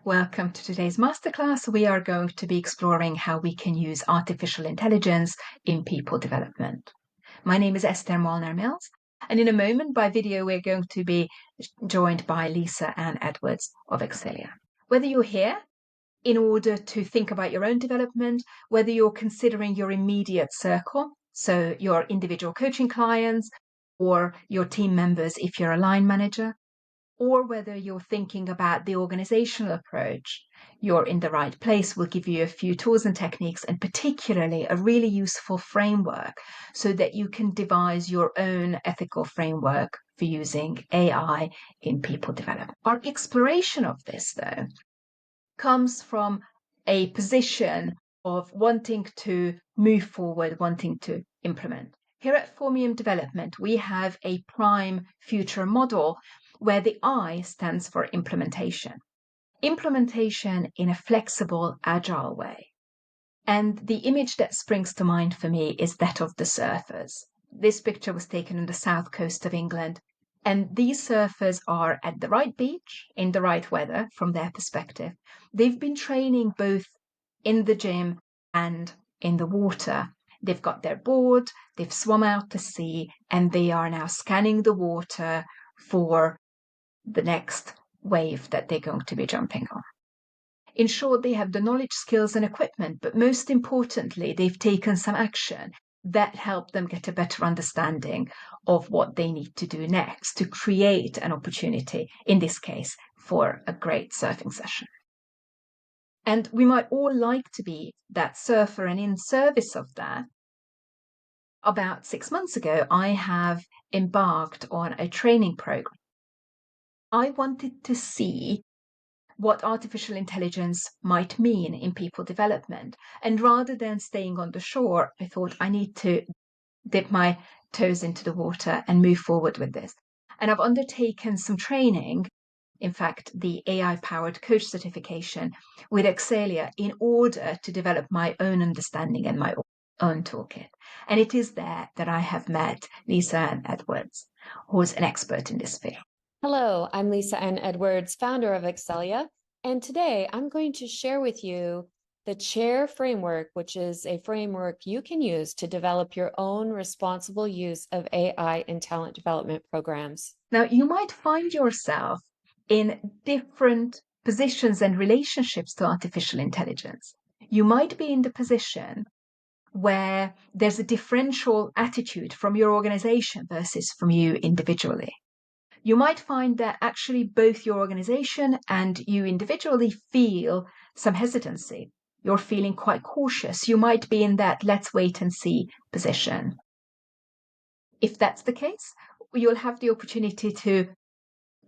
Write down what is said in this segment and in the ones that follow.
Welcome to today's masterclass. We are going to be exploring how we can use artificial intelligence in people development. My name is Eszter Molnar Mills, and in a moment by video, we're going to be joined by Lisa Ann Edwards of Excelia. Whether you're here in order to think about your own development, whether you're considering your immediate circle, so your individual coaching clients or your team members if you're a line manager, or whether you're thinking about the organizational approach, you're in the right place. We'll give you a few tools and techniques, and particularly a really useful framework so that you can devise your own ethical framework for using AI in people development. Our exploration of this, though, comes from a position of wanting to move forward, wanting to implement. Here at Formium Development, we have a prime future model where the I stands for implementation. Implementation in a flexible, agile way. And the image that springs to mind for me is that of the surfers. This picture was taken on the south coast of England. And these surfers are at the right beach, in the right weather from their perspective. They've been training both in the gym and in the water. They've got their board, they've swum out to sea, and they are now scanning the water for the next wave that they're going to be jumping on. In short, they have the knowledge, skills, and equipment, but most importantly, they've taken some action that help them get a better understanding of what they need to do next to create an opportunity, in this case, for a great surfing session. And we might all like to be that surfer, and in service of that, about 6 months ago, I have embarked on a training program. I wanted to see what artificial intelligence might mean in people development. And rather than staying on the shore, I thought I need to dip my toes into the water and move forward with this. And I've undertaken some training, in fact, the AI-powered coach certification with Excelia in order to develop my own understanding and my own toolkit. And it is there that I have met Lisa Ann Edwards, who's an expert in this field. Hello, I'm Lisa Ann Edwards, founder of Excelia, and today I'm going to share with you the CHAIR framework, which is a framework you can use to develop your own responsible use of AI in talent development programs. Now, you might find yourself in different positions and relationships to artificial intelligence. You might be in the position where there's a differential attitude from your organization versus from you individually. You might find that actually both your organization and you individually feel some hesitancy. You're feeling quite cautious. You might be in that let's wait and see position. If that's the case, you'll have the opportunity to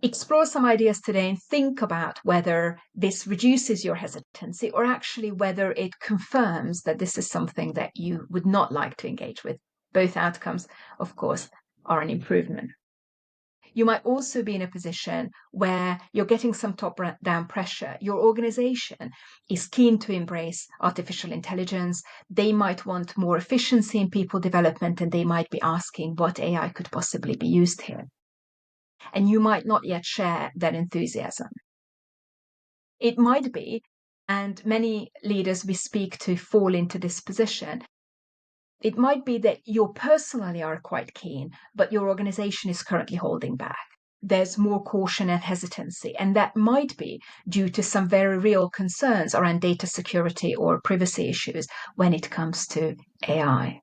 explore some ideas today and think about whether this reduces your hesitancy or actually whether it confirms that this is something that you would not like to engage with. Both outcomes, of course, are an improvement. You might also be in a position where you're getting some top-down pressure. Your organization is keen to embrace artificial intelligence. They might want more efficiency in people development, and they might be asking what AI could possibly be used here. And you might not yet share that enthusiasm. It might be, and many leaders we speak to fall into this position, it might be that you personally are quite keen, but your organization is currently holding back. There's more caution and hesitancy, and that might be due to some very real concerns around data security or privacy issues when it comes to AI.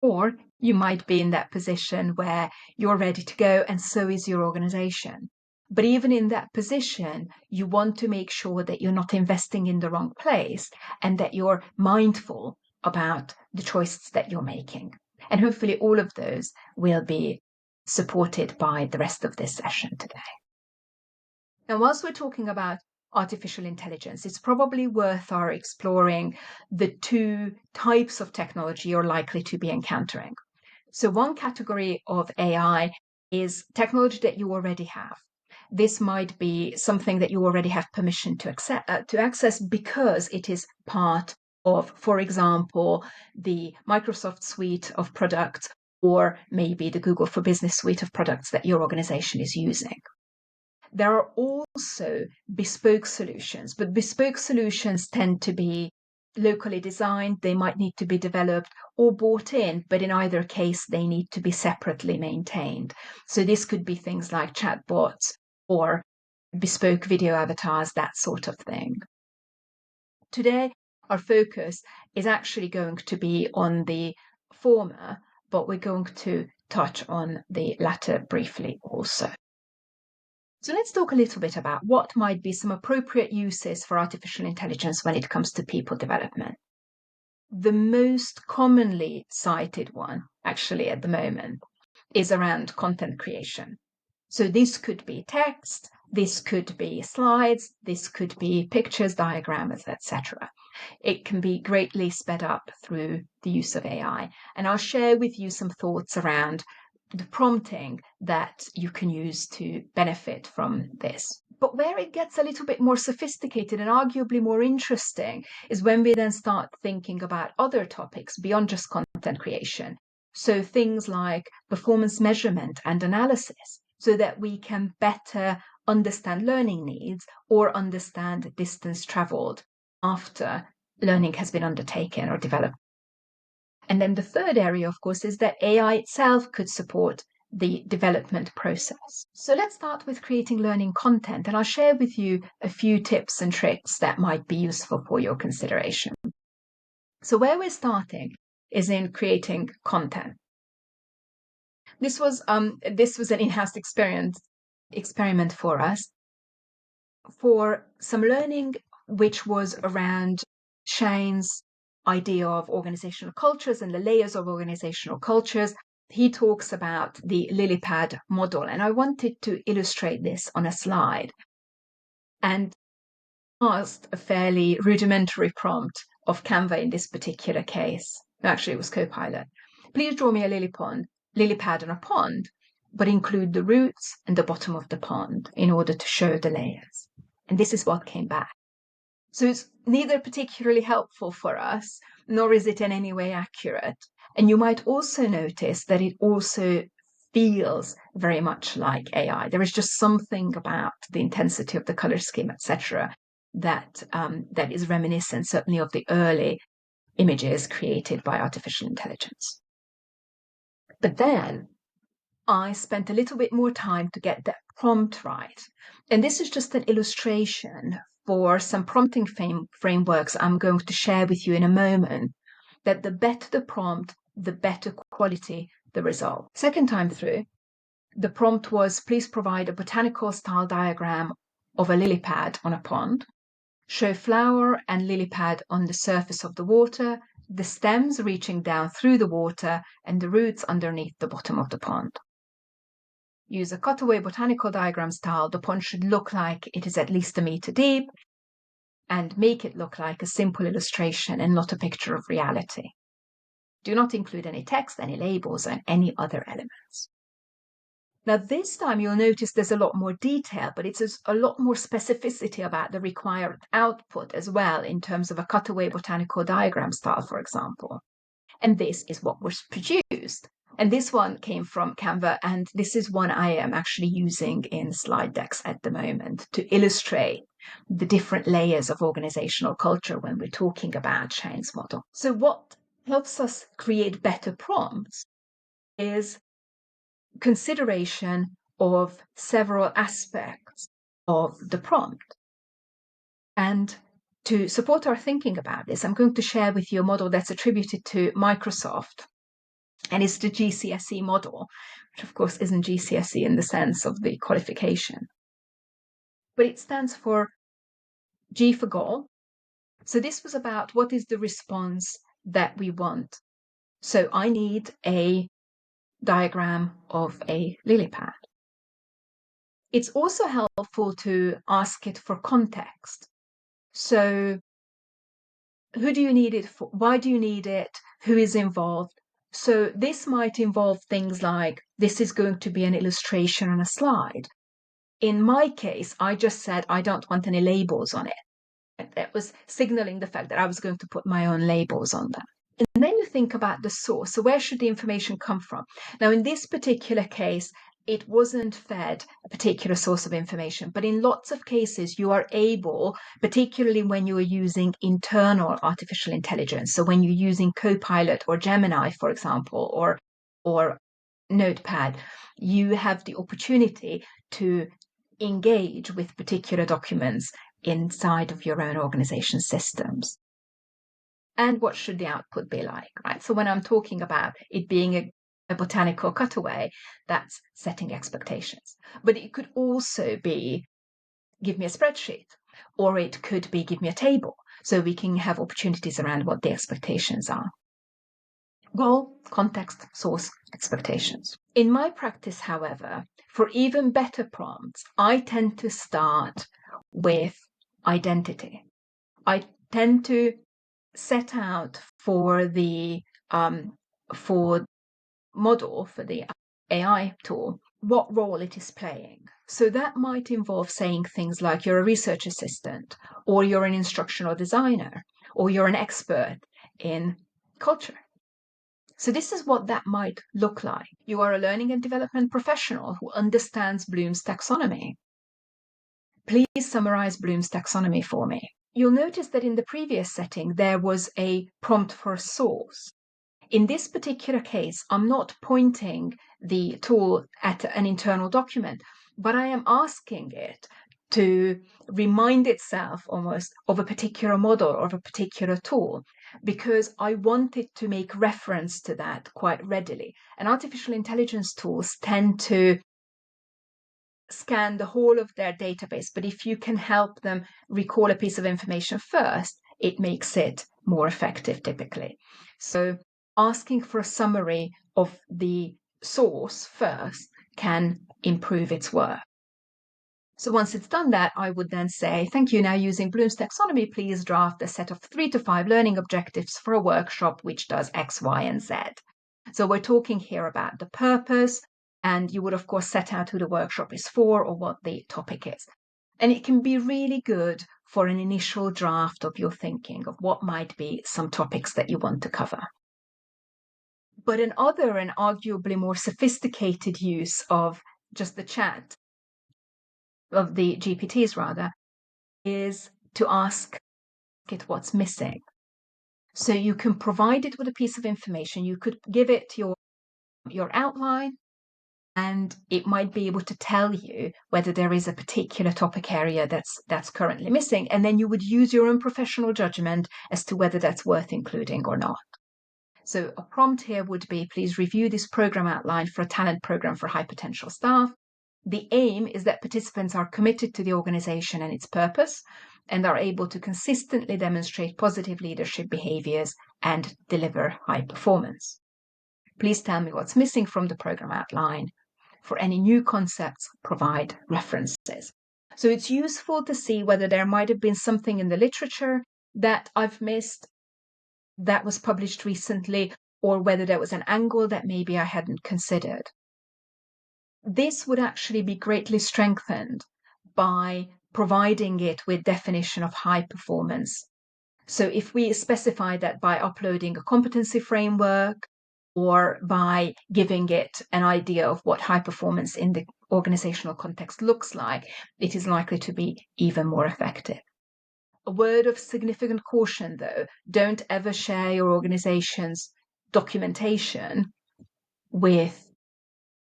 Or you might be in that position where you're ready to go, and so is your organization. But even in that position, you want to make sure that you're not investing in the wrong place and that you're mindful about the choices that you're making. And hopefully all of those will be supported by the rest of this session today. Now, whilst we're talking about artificial intelligence, it's probably worth our exploring the two types of technology you're likely to be encountering. So one category of AI is technology that you already have. This might be something that you already have permission to access because it is part of, for example, the Microsoft suite of products, or maybe the Google for Business suite of products that your organization is using. There are also bespoke solutions, but bespoke solutions tend to be locally designed. They might need to be developed or bought in, but in either case, they need to be separately maintained. So this could be things like chatbots or bespoke video avatars, that sort of thing. Today, our focus is actually going to be on the former, but we're going to touch on the latter briefly also. So let's talk a little bit about what might be some appropriate uses for artificial intelligence when it comes to people development. The most commonly cited one, actually at the moment, is around content creation. So this could be text, this could be slides, this could be pictures, diagrams, etc. It can be greatly sped up through the use of AI. And I'll share with you some thoughts around the prompting that you can use to benefit from this. But where it gets a little bit more sophisticated and arguably more interesting is when we then start thinking about other topics beyond just content creation. So things like performance measurement and analysis, so that we can better understand learning needs or understand distance traveled after learning has been undertaken or developed. And then the third area, of course, is that AI itself could support the development process. So let's start with creating learning content, and I'll share with you a few tips and tricks that might be useful for your consideration. So where we're starting is in creating content. This was an in-house experiment for us for some learning, which was around Shane's idea of organizational cultures and the layers of organizational cultures. He talks about the lily pad model, and I wanted to illustrate this on a slide and asked a fairly rudimentary prompt of Canva in this particular case. Actually, it was Copilot. Please draw me a lily pad on a pond, but include the roots and the bottom of the pond in order to show the layers. And this is what came back. So it's neither particularly helpful for us, nor is it in any way accurate. And you might also notice that it also feels very much like AI. There is just something about the intensity of the color scheme, etc., that is reminiscent, certainly, of the early images created by artificial intelligence. But then I spent a little bit more time to get that prompt right. And this is just an illustration for some prompting frameworks I'm going to share with you in a moment, that the better the prompt, the better quality the result. Second time through, the prompt was, please provide a botanical style diagram of a lily pad on a pond, show flower and lily pad on the surface of the water, the stems reaching down through the water, and the roots underneath the bottom of the pond. Use a cutaway botanical diagram style. The pond should look like it is at least 1 meter deep, and make it look like a simple illustration and not a picture of reality. Do not include any text, any labels, and any other elements. Now, this time you'll notice there's a lot more detail, but it's a lot more specificity about the required output as well, in terms of a cutaway botanical diagram style, for example. And this is what was produced. And this one came from Canva, and this is one I am actually using in slide decks at the moment to illustrate the different layers of organizational culture when we're talking about Shane's model. So what helps us create better prompts is consideration of several aspects of the prompt. And to support our thinking about this, I'm going to share with you a model that's attributed to Microsoft, and it's the GCSE model, which of course isn't GCSE in the sense of the qualification, but it stands for G for goal. So this was about what is the response that we want. So I need a diagram of a lily pad. It's also helpful to ask it for context. So who do you need it for? Why do you need it? Who is involved? So this might involve things like, this is going to be an illustration on a slide. In my case, I just said I don't want any labels on it. That was signaling the fact that I was going to put my own labels on them. And then you think about the source. So where should the information come from? Now, in this particular case, it wasn't fed a particular source of information. But in lots of cases, you are able, particularly when you are using internal artificial intelligence, so when you're using Copilot or Gemini, for example, or Notepad, you have the opportunity to engage with particular documents inside of your own organization systems. And what should the output be like, right? So when I'm talking about it being a botanical cutaway, that's setting expectations. But it could also be, give me a spreadsheet, or it could be, give me a table, so we can have opportunities around what the expectations are. Goal, context, source, expectations. In my practice, however, for even better prompts, I tend to start with identity. I tend to set out for the model, for the AI tool, what role it is playing. So that might involve saying things like you're a research assistant, or you're an instructional designer, or you're an expert in culture. So this is what that might look like. You are a learning and development professional who understands Bloom's taxonomy. Please summarize Bloom's taxonomy for me. You'll notice that in the previous setting, there was a prompt for a source. In this particular case, I'm not pointing the tool at an internal document, but I am asking it to remind itself almost of a particular model or of a particular tool, because I want it to make reference to that quite readily. And artificial intelligence tools tend to scan the whole of their database, but if you can help them recall a piece of information first, it makes it more effective typically. So asking for a summary of the source first can improve its work. So once it's done that, I would then say, thank you. Now using Bloom's taxonomy, please draft a set of 3 to 5 learning objectives for a workshop which does X, Y, and Z. So we're talking here about the purpose, and you would, of course, set out who the workshop is for or what the topic is. And it can be really good for an initial draft of your thinking of what might be some topics that you want to cover. But another and arguably more sophisticated use of just the chat, of the GPTs rather, is to ask it what's missing. So you can provide it with a piece of information. You could give it your outline, and it might be able to tell you whether there is a particular topic area that's currently missing, and then you would use your own professional judgment as to whether that's worth including or not. So a prompt here would be, please review this program outline for a talent program for high potential staff. The aim is that participants are committed to the organization and its purpose and are able to consistently demonstrate positive leadership behaviors and deliver high performance. Please tell me what's missing from the program outline. For any new concepts, provide references. So it's useful to see whether there might have been something in the literature that I've missed that was published recently, or whether there was an angle that maybe I hadn't considered. This would actually be greatly strengthened by providing it with definition of high performance. So if we specify that by uploading a competency framework, or by giving it an idea of what high performance in the organizational context looks like, it is likely to be even more effective. A word of significant caution, though, don't ever share your organization's documentation with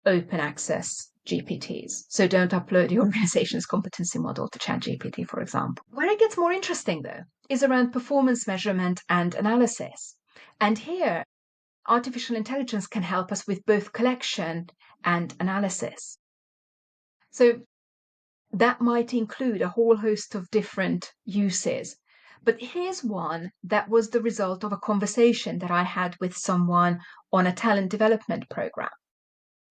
open access GPTs. So don't upload your organization's competency model to ChatGPT, for example. Where it gets more interesting, though, is around performance measurement and analysis. And here, artificial intelligence can help us with both collection and analysis. So that might include a whole host of different uses. But here's one that was the result of a conversation that I had with someone on a talent development program.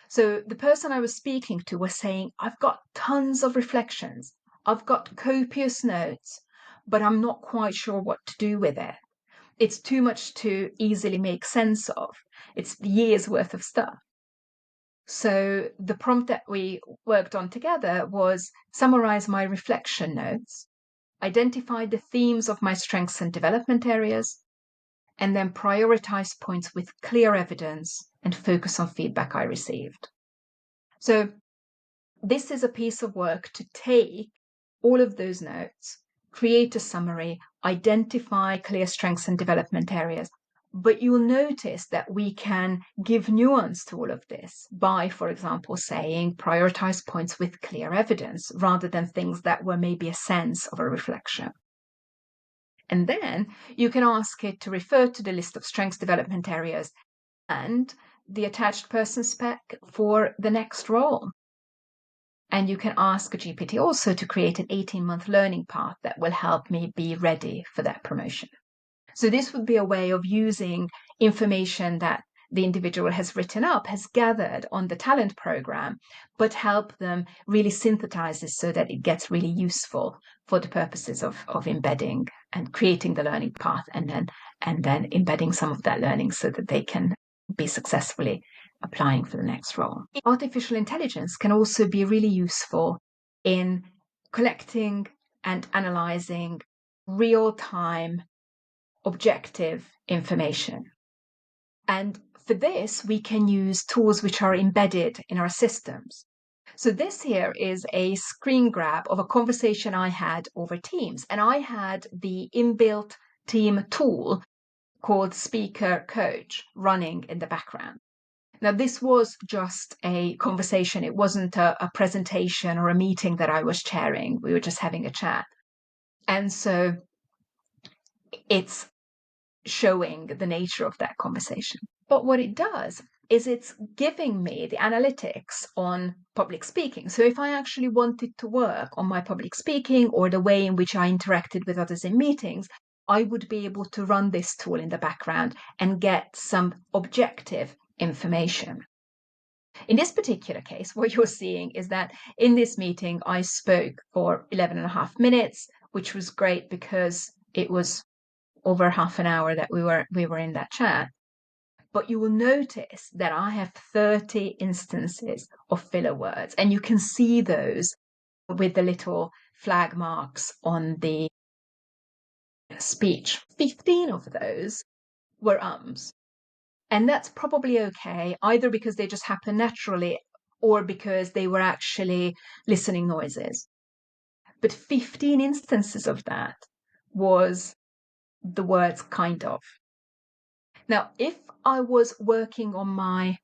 So the person I was speaking to was saying, I've got tons of reflections, I've got copious notes, but I'm not quite sure what to do with it. It's too much to easily make sense of. It's years worth of stuff. So the prompt that we worked on together was summarize my reflection notes, identify the themes of my strengths and development areas, and then prioritize points with clear evidence and focus on feedback I received. So this is a piece of work to take all of those notes, create a summary, identify clear strengths and development areas. But you'll notice that we can give nuance to all of this by, for example, saying prioritize points with clear evidence rather than things that were maybe a sense of a reflection. And then you can ask it to refer to the list of strengths development areas and the attached person spec for the next role. And you can ask a GPT also to create an 18-month learning path that will help me be ready for that promotion. So this would be a way of using information that the individual has written up, has gathered on the talent program, but help them really synthesize this so that it gets really useful for the purposes of embedding and creating the learning path, and then embedding some of that learning so that they can be successfully applying for the next role. Artificial intelligence can also be really useful in collecting and analyzing real-time objective information. And for this, we can use tools which are embedded in our systems. So this here is a screen grab of a conversation I had over Teams, and I had the inbuilt team tool called Speaker Coach running in the background. Now, this was just a conversation. It wasn't a presentation or a meeting that I was chairing. We were just having a chat. And so it's showing the nature of that conversation. But what it does is it's giving me the analytics on public speaking. So if I actually wanted to work on my public speaking or the way in which I interacted with others in meetings, I would be able to run this tool in the background and get some objective information. In this particular case, what you're seeing is that in this meeting, I spoke for 11 and a half minutes, which was great because it was over half an hour that we were in that chat. But you will notice that I have 30 instances of filler words, and you can see those with the little flag marks on the speech. 15 of those were ums. And that's probably okay, either because they just happen naturally or because they were actually listening noises. But 15 instances of that was the words kind of. Now, if I was working on my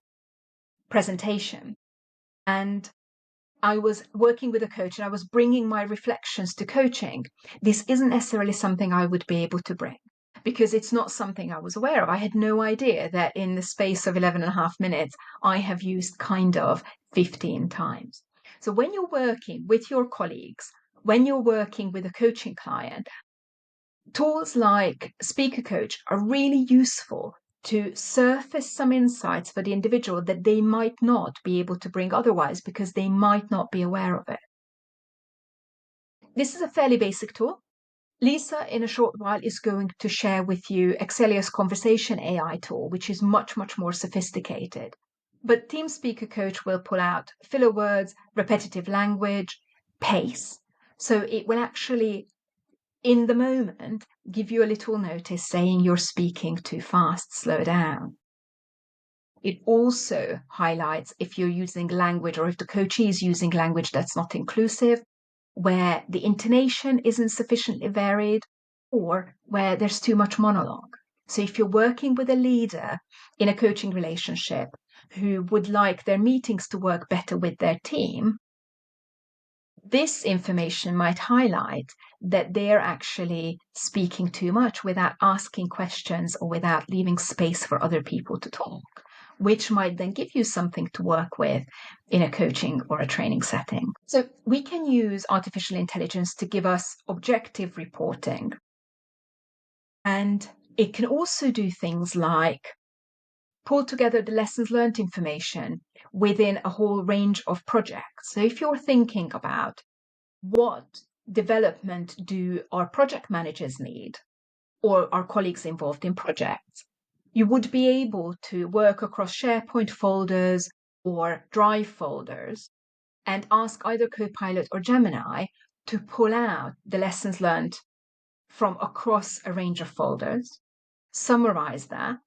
presentation and I was working with a coach and I was bringing my reflections to coaching, this isn't necessarily something I would be able to bring because it's not something I was aware of. I had no idea that in the space of 11 and a half minutes, I have used kind of 15 times. So when you're working with your colleagues, when you're working with a coaching client, tools like Speaker Coach are really useful to surface some insights for the individual that they might not be able to bring otherwise because they might not be aware of it. This is a fairly basic tool. Lisa, in a short while, is going to share with you Excelia's conversation AI tool, which is much, much more sophisticated. But Team Speaker Coach will pull out filler words, repetitive language, pace. So it will actually, in the moment, give you a little notice saying you're speaking too fast, slow down. It also highlights if you're using language or if the coachee is using language that's not inclusive, where the intonation isn't sufficiently varied, or where there's too much monologue. So if you're working with a leader in a coaching relationship who would like their meetings to work better with their team, this information might highlight that they're actually speaking too much without asking questions or without leaving space for other people to talk, which might then give you something to work with in a coaching or a training setting. So we can use artificial intelligence to give us objective reporting. And it can also do things like pull together the lessons learned information within a whole range of projects. So if you're thinking about what development do our project managers need or our colleagues involved in projects, you would be able to work across SharePoint folders or Drive folders and ask either Copilot or Gemini to pull out the lessons learned from across a range of folders, summarize that,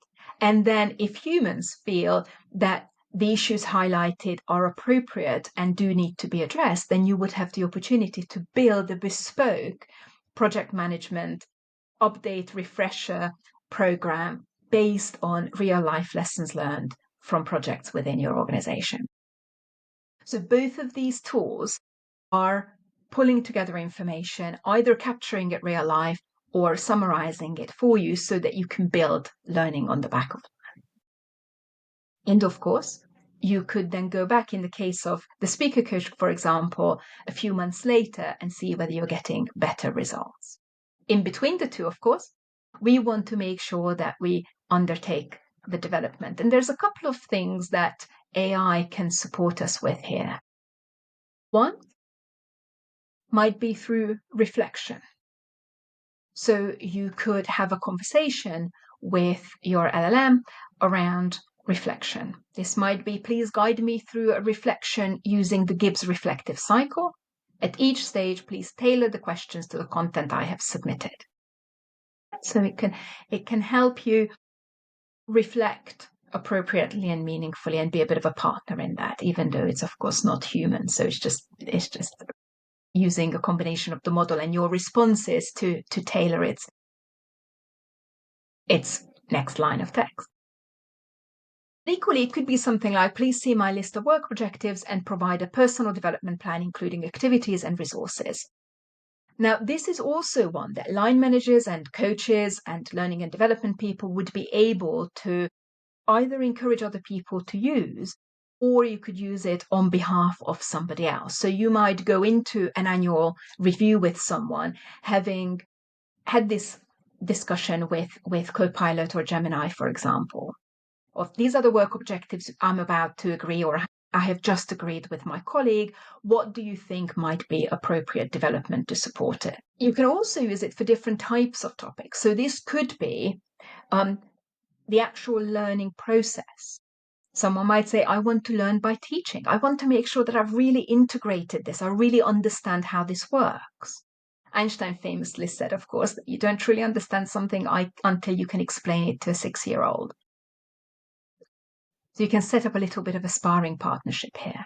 and then if humans feel that the issues highlighted are appropriate and do need to be addressed, then you would have the opportunity to build a bespoke project management update refresher program based on real life lessons learned from projects within your organization. So both of these tools are pulling together information, either capturing it real life or summarizing it for you so that you can build learning on the back of it. And of course, you could then go back in the case of the speaker coach, for example, a few months later and see whether you're getting better results. In between the two, of course, we want to make sure that we undertake the development. And there's a couple of things that AI can support us with here. One might be through reflection. So you could have a conversation with your LLM around reflection. This might be, please guide me through a reflection using the Gibbs reflective cycle. At each stage, please tailor the questions to the content I have submitted. So it can help you reflect appropriately and meaningfully and be a bit of a partner in that, even though it's of course not human. So it's just using a combination of the model and your responses to tailor its next line of text. Equally, it could be something like, please see my list of work objectives and provide a personal development plan, including activities and resources. Now, this is also one that line managers and coaches and learning and development people would be able to either encourage other people to use, or you could use it on behalf of somebody else. So you might go into an annual review with someone, having had this discussion with Copilot or Gemini, for example, of these are the work objectives I'm about to agree, or I have just agreed with my colleague. What do you think might be appropriate development to support it? You can also use it for different types of topics. So this could be the actual learning process. Someone might say, I want to learn by teaching. I want to make sure that I've really integrated this. I really understand how this works. Einstein famously said, of course, that you don't truly understand something until you can explain it to a 6-year-old. So you can set up a little bit of a sparring partnership here.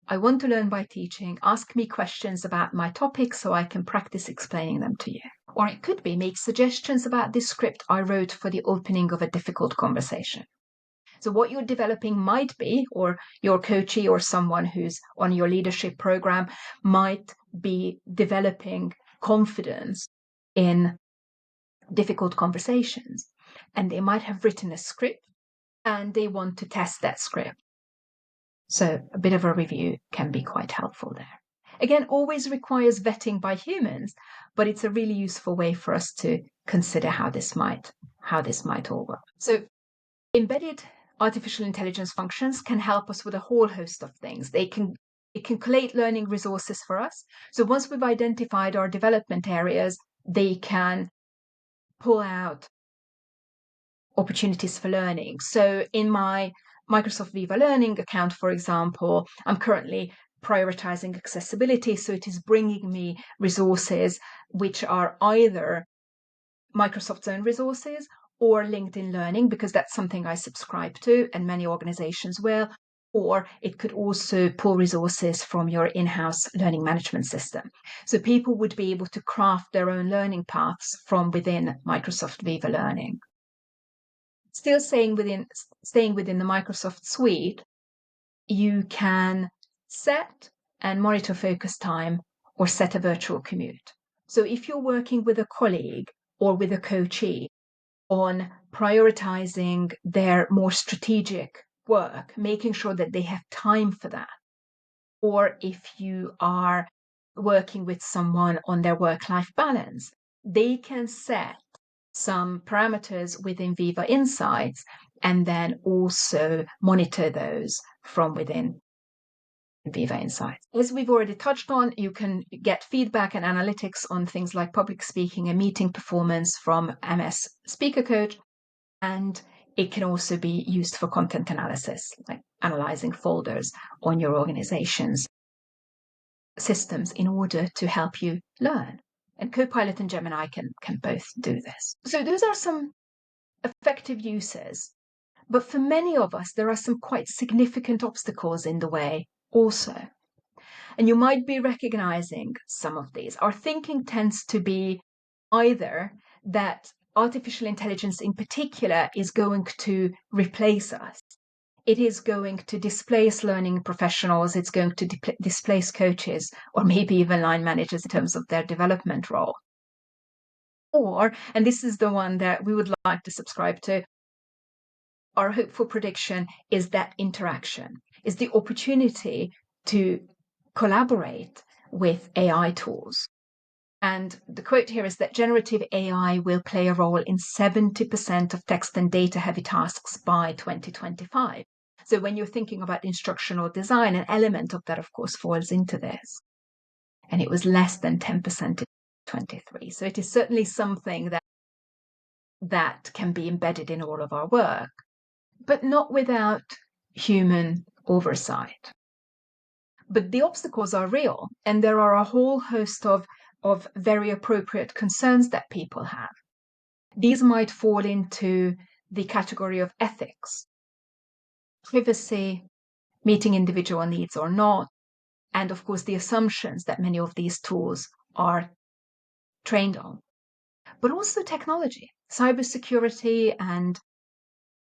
I want to learn by teaching. Ask me questions about my topics so I can practice explaining them to you. Or it could be, make suggestions about this script I wrote for the opening of a difficult conversation. So what you're developing might be, or your coachee or someone who's on your leadership program might be developing confidence in difficult conversations. And they might have written a script and they want to test that script. So a bit of a review can be quite helpful there. Again, always requires vetting by humans, but it's a really useful way for us to consider how this might all work. So embedded artificial intelligence functions can help us with a whole host of things. It can collate learning resources for us. So once we've identified our development areas, they can pull out opportunities for learning. So in my Microsoft Viva Learning account, for example, I'm currently prioritizing accessibility. So it is bringing me resources which are either Microsoft's own resources or LinkedIn Learning, because that's something I subscribe to and many organizations will, or it could also pull resources from your in-house learning management system. So people would be able to craft their own learning paths from within Microsoft Viva Learning. Still staying within the Microsoft suite, you can set and monitor focus time or set a virtual commute. So if you're working with a colleague or with a coachee on prioritizing their more strategic work, making sure that they have time for that, or if you are working with someone on their work-life balance, they can set some parameters within Viva Insights and then also monitor those from within Viva Insights. As we've already touched on, you can get feedback and analytics on things like public speaking and meeting performance from MS Speaker Coach, and it can also be used for content analysis, like analyzing folders on your organization's systems in order to help you learn. And Copilot and Gemini can both do this. So those are some effective uses. But for many of us, there are some quite significant obstacles in the way also. And you might be recognizing some of these. Our thinking tends to be either that artificial intelligence in particular is going to replace us. It is going to displace learning professionals. It's going to displace coaches or maybe even line managers in terms of their development role. Or, and this is the one that we would like to subscribe to, our hopeful prediction is that interaction, is the opportunity to collaborate with AI tools. And the quote here is that generative AI will play a role in 70% of text and data heavy tasks by 2025. So when you're thinking about instructional design, an element of that, of course, falls into this. And it was less than 10% in 2023. So it is certainly something that can be embedded in all of our work, but not without human oversight. But the obstacles are real, and there are a whole host of very appropriate concerns that people have. These might fall into the category of ethics, privacy, meeting individual needs or not, and of course the assumptions that many of these tools are trained on. But also technology, cybersecurity and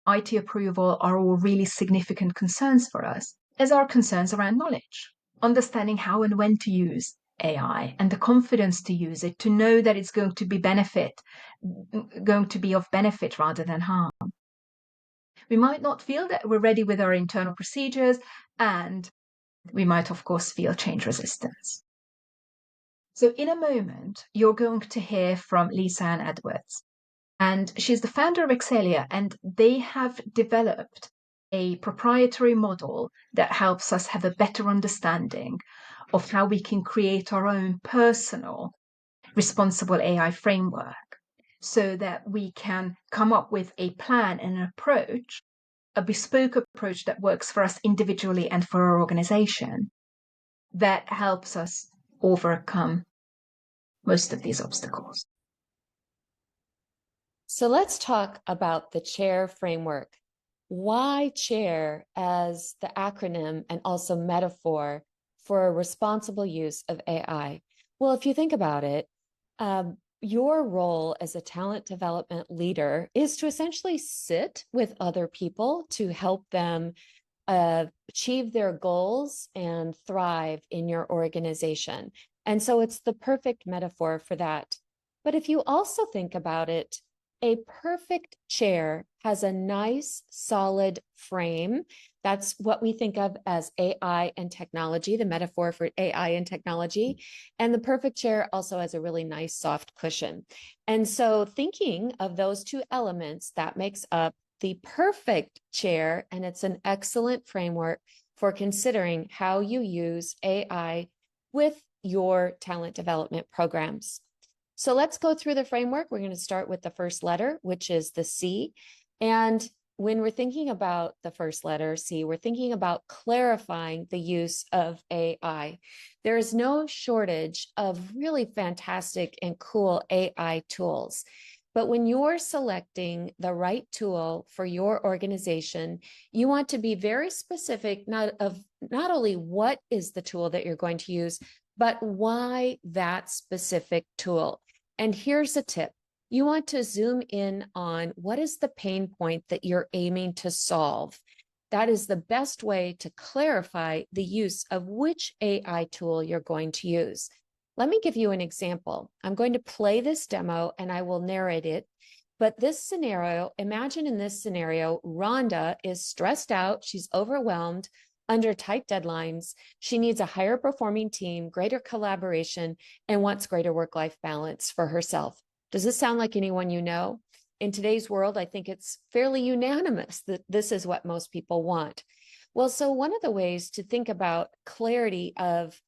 IT approval are all really significant concerns for us, as are concerns around knowledge, understanding how and when to use AI and the confidence to use it, to know that it's going to be of benefit rather than harm. We might not feel that we're ready with our internal procedures, and we might, of course, feel change resistance. So in a moment, you're going to hear from Lisa Ann Edwards, and she's the founder of Excelia, and they have developed a proprietary model that helps us have a better understanding of how we can create our own personal responsible AI framework so that we can come up with a plan and an approach, a bespoke approach that works for us individually and for our organization, that helps us overcome most of these obstacles. So let's talk about the CHAIR framework. Why CHAIR as the acronym and also metaphor for a responsible use of AI? Well, if you think about it, your role as a talent development leader is to essentially sit with other people to help them achieve their goals and thrive in your organization. And so it's the perfect metaphor for that. But if you also think about it, a perfect chair has a nice, solid frame. That's what we think of as AI and technology, the metaphor for AI and technology. And the perfect chair also has a really nice, soft cushion. And so thinking of those two elements, that makes up the perfect chair, and it's an excellent framework for considering how you use AI with your talent development programs. So let's go through the framework. We're going to start with the first letter, which is the C. And when we're thinking about the first letter, C, we're thinking about clarifying the use of AI. There is no shortage of really fantastic and cool AI tools. But when you're selecting the right tool for your organization, you want to be very specific, not only what is the tool that you're going to use, but why that specific tool. And here's a tip. You want to zoom in on what is the pain point that you're aiming to solve. That is the best way to clarify the use of which AI tool you're going to use. Let me give you an example. I'm going to play this demo and I will narrate it. But this scenario, imagine in this scenario, Rhonda is stressed out. She's overwhelmed under tight deadlines. She needs a higher performing team, greater collaboration, and wants greater work-life balance for herself. Does this sound like anyone you know? In today's world, I think it's fairly unanimous that this is what most people want. Well, so one of the ways to think about clarity of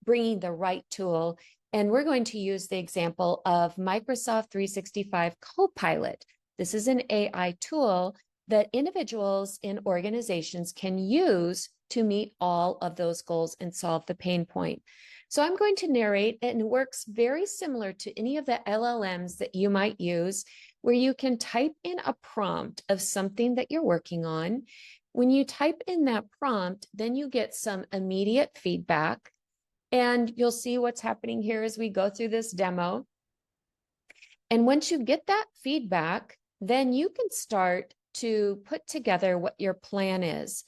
bringing the right tool, and we're going to use the example of Microsoft 365 Copilot. This is an AI tool that individuals in organizations can use to meet all of those goals and solve the pain point. So I'm going to narrate, and it works very similar to any of the LLMs that you might use, where you can type in a prompt of something that you're working on. When you type in that prompt, then you get some immediate feedback, and you'll see what's happening here as we go through this demo. And once you get that feedback, then you can start to put together what your plan is.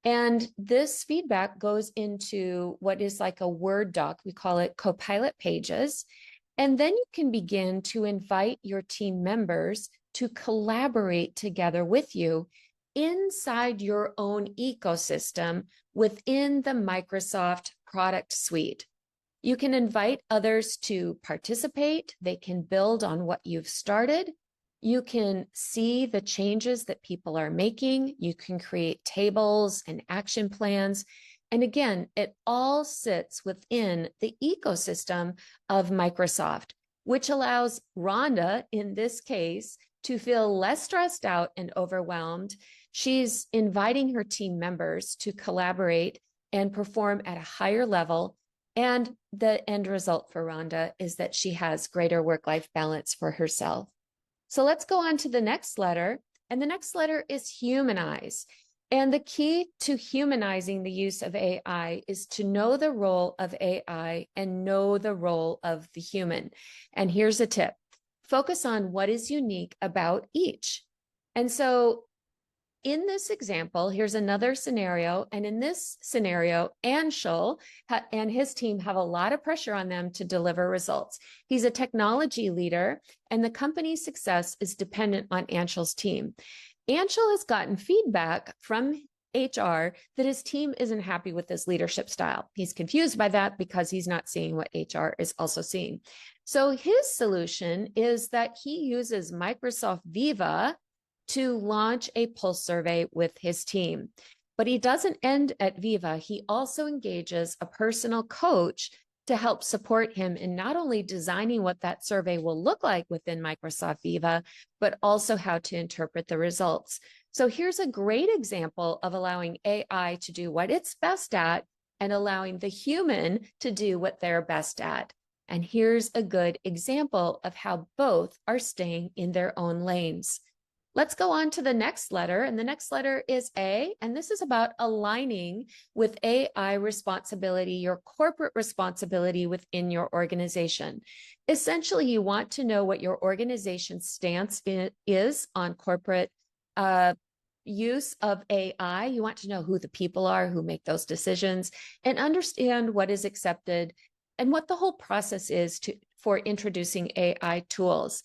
And this feedback goes into what is like a Word doc. We call it Copilot pages. And then you can begin to invite your team members to collaborate together with you inside your own ecosystem within the Microsoft product suite. You can invite others to participate. They can build on what you've started. You can see the changes that people are making. You can create tables and action plans. And again, it all sits within the ecosystem of Microsoft, which allows Rhonda, in this case, to feel less stressed out and overwhelmed. She's inviting her team members to collaborate and perform at a higher level. And the end result for Rhonda is that she has greater work-life balance for herself. So let's go on to the next letter. And the next letter is humanize. And the key to humanizing the use of AI is to know the role of AI and know the role of the human. And here's a tip. Focus on what is unique about each. And so in this example, here's another scenario. And in this scenario, Anshul and his team have a lot of pressure on them to deliver results. He's a technology leader, and the company's success is dependent on Anshul's team. Anshul has gotten feedback from HR that his team isn't happy with his leadership style. He's confused by that because he's not seeing what HR is also seeing. So his solution is that he uses Microsoft Viva to launch a pulse survey with his team. But he doesn't end at Viva. He also engages a personal coach to help support him in not only designing what that survey will look like within Microsoft Viva, but also how to interpret the results. So here's a great example of allowing AI to do what it's best at and allowing the human to do what they're best at. And here's a good example of how both are staying in their own lanes. Let's go on to the next letter, and the next letter is A, and this is about aligning with AI responsibility, your corporate responsibility within your organization. Essentially, you want to know what your organization's stance is on corporate use of AI. You want to know who the people are who make those decisions and understand what is accepted and what the whole process is for introducing AI tools.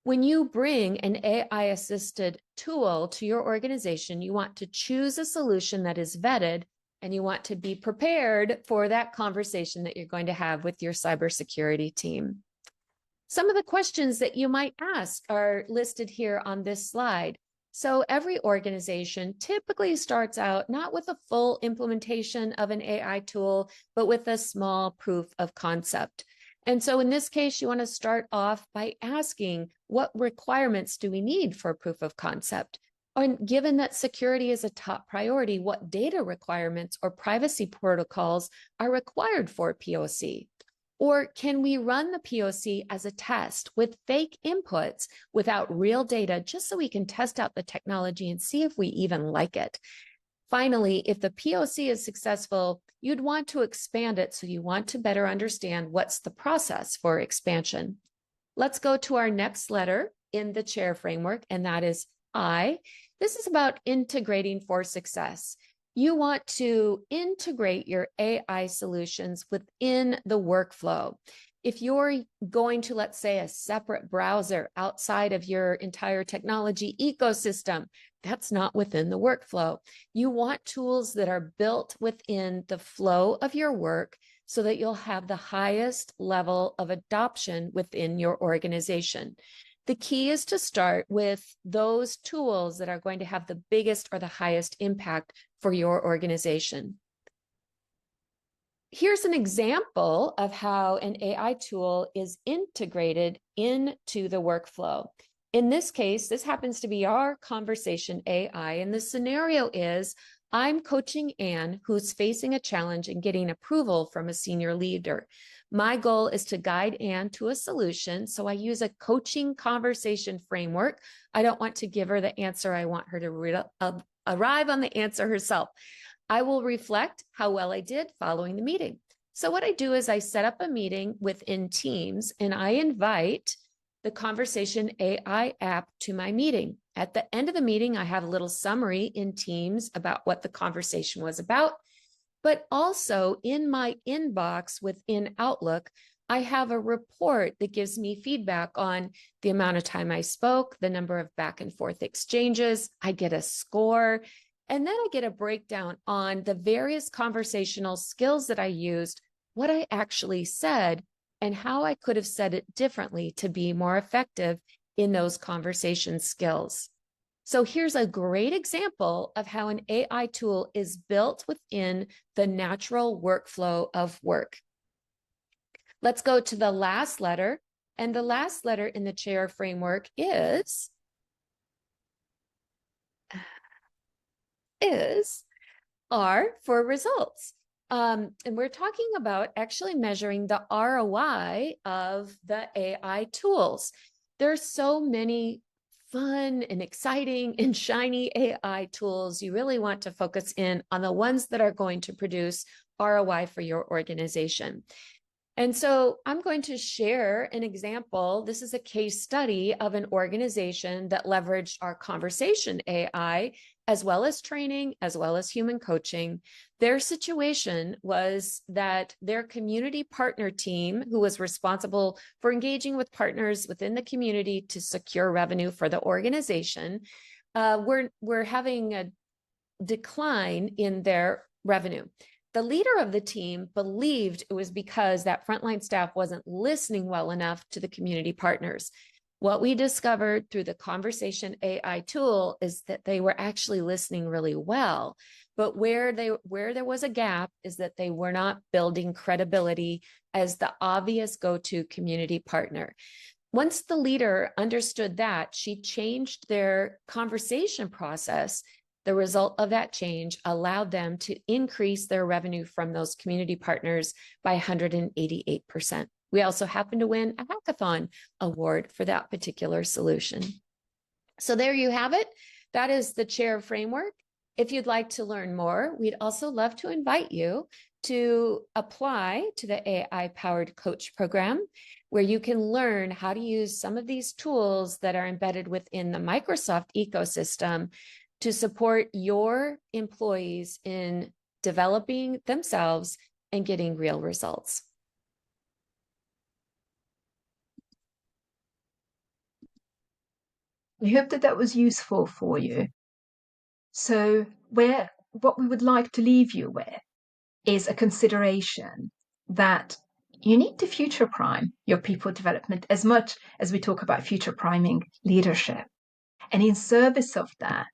When you bring an AI-assisted tool to your organization, you want to choose a solution that is vetted, and you want to be prepared for that conversation that you're going to have with your cybersecurity team. Some of the questions that you might ask are listed here on this slide. So every organization typically starts out not with a full implementation of an AI tool, but with a small proof of concept. And so in this case, you want to start off by asking, what requirements do we need for proof of concept? And given that security is a top priority, what data requirements or privacy protocols are required for POC? Or can we run the POC as a test with fake inputs without real data, just so we can test out the technology and see if we even like it? Finally, if the POC is successful, you'd want to expand it, so you want to better understand what's the process for expansion. Let's go to our next letter in the chair framework, and that is I. This is about integrating for success. You want to integrate your AI solutions within the workflow. If you're going to, let's say, a separate browser outside of your entire technology ecosystem, that's not within the workflow. You want tools that are built within the flow of your work so that you'll have the highest level of adoption within your organization. The key is to start with those tools that are going to have the biggest or the highest impact for your organization. Here's an example of how an AI tool is integrated into the workflow. In this case, this happens to be our conversation AI, and the scenario is I'm coaching Anne, who's facing a challenge and getting approval from a senior leader. My goal is to guide Anne to a solution. So I use a coaching conversation framework. I don't want to give her the answer. I want her to arrive on the answer herself. I will reflect how well I did following the meeting. So what I do is I set up a meeting within Teams and I invite the Conversation AI app to my meeting. At the end of the meeting, I have a little summary in Teams about what the conversation was about, but also in my inbox within Outlook, I have a report that gives me feedback on the amount of time I spoke, the number of back and forth exchanges. I get a score, and then I get a breakdown on the various conversational skills that I used, what I actually said, and how I could have said it differently to be more effective in those conversation skills. So here's a great example of how an AI tool is built within the natural workflow of work. Let's go to the last letter. And the last letter in the chair framework is R for results. And we're talking about actually measuring the ROI of the AI tools. There's so many fun and exciting and shiny AI tools. You really want to focus in on the ones that are going to produce ROI for your organization. And so I'm going to share an example. This is a case study of an organization that leveraged our conversation AI, as well as training, as well as human coaching. Their situation was that their community partner team, who was responsible for engaging with partners within the community to secure revenue for the organization, were having a decline in their revenue. The leader of the team believed it was because that frontline staff wasn't listening well enough to the community partners. What we discovered through the conversation AI tool is that they were actually listening really well, but where there was a gap is that they were not building credibility as the obvious go-to community partner. Once the leader understood that, she changed their conversation process. The result of that change allowed them to increase their revenue from those community partners by 188%. We also happened to win a hackathon award for that particular solution. So there you have it. That is the chair framework. If you'd like to learn more, we'd also love to invite you to apply to the AI-powered coach program, where you can learn how to use some of these tools that are embedded within the Microsoft ecosystem to support your employees in developing themselves and getting real results. I hope that that was useful for you. So what we would like to leave you with is a consideration that you need to future prime your people development as much as we talk about future priming leadership. And in service of that,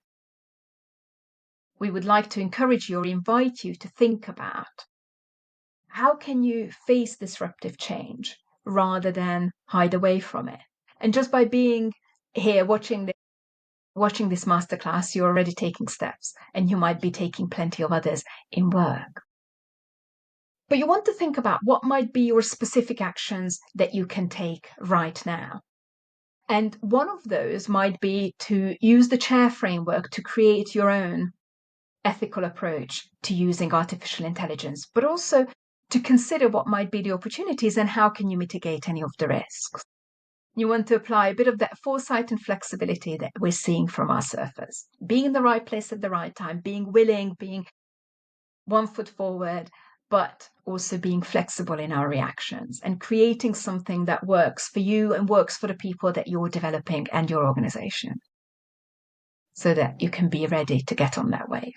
we would like to encourage you or invite you to think about how can you face disruptive change rather than hide away from it. And just by being here watching this masterclass, you're already taking steps, and you might be taking plenty of others in work. But you want to think about what might be your specific actions that you can take right now. And one of those might be to use the chair framework to create your own ethical approach to using artificial intelligence, but also to consider what might be the opportunities and how can you mitigate any of the risks. You want to apply a bit of that foresight and flexibility that we're seeing from our surfers. Being in the right place at the right time, being willing, being one foot forward, but also being flexible in our reactions and creating something that works for you and works for the people that you're developing and your organization, so that you can be ready to get on that wave.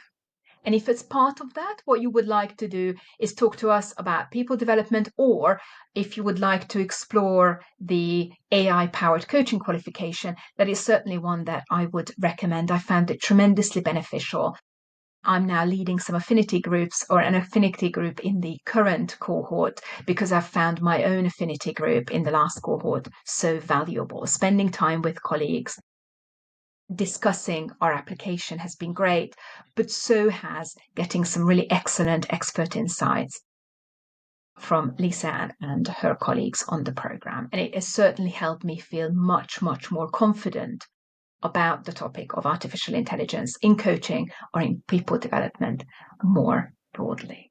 And if it's part of that, what you would like to do is talk to us about people development, or if you would like to explore the AI-powered coaching qualification, that is certainly one that I would recommend. I found it tremendously beneficial. I'm now leading some affinity groups, or an affinity group in the current cohort, because I've found my own affinity group in the last cohort so valuable. Spending time with colleagues, discussing our application has been great, but so has getting some really excellent expert insights from Lisa and her colleagues on the program. And it has certainly helped me feel much, much more confident about the topic of artificial intelligence in coaching or in people development more broadly.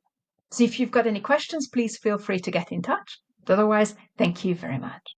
So if you've got any questions, please feel free to get in touch. Otherwise, thank you very much.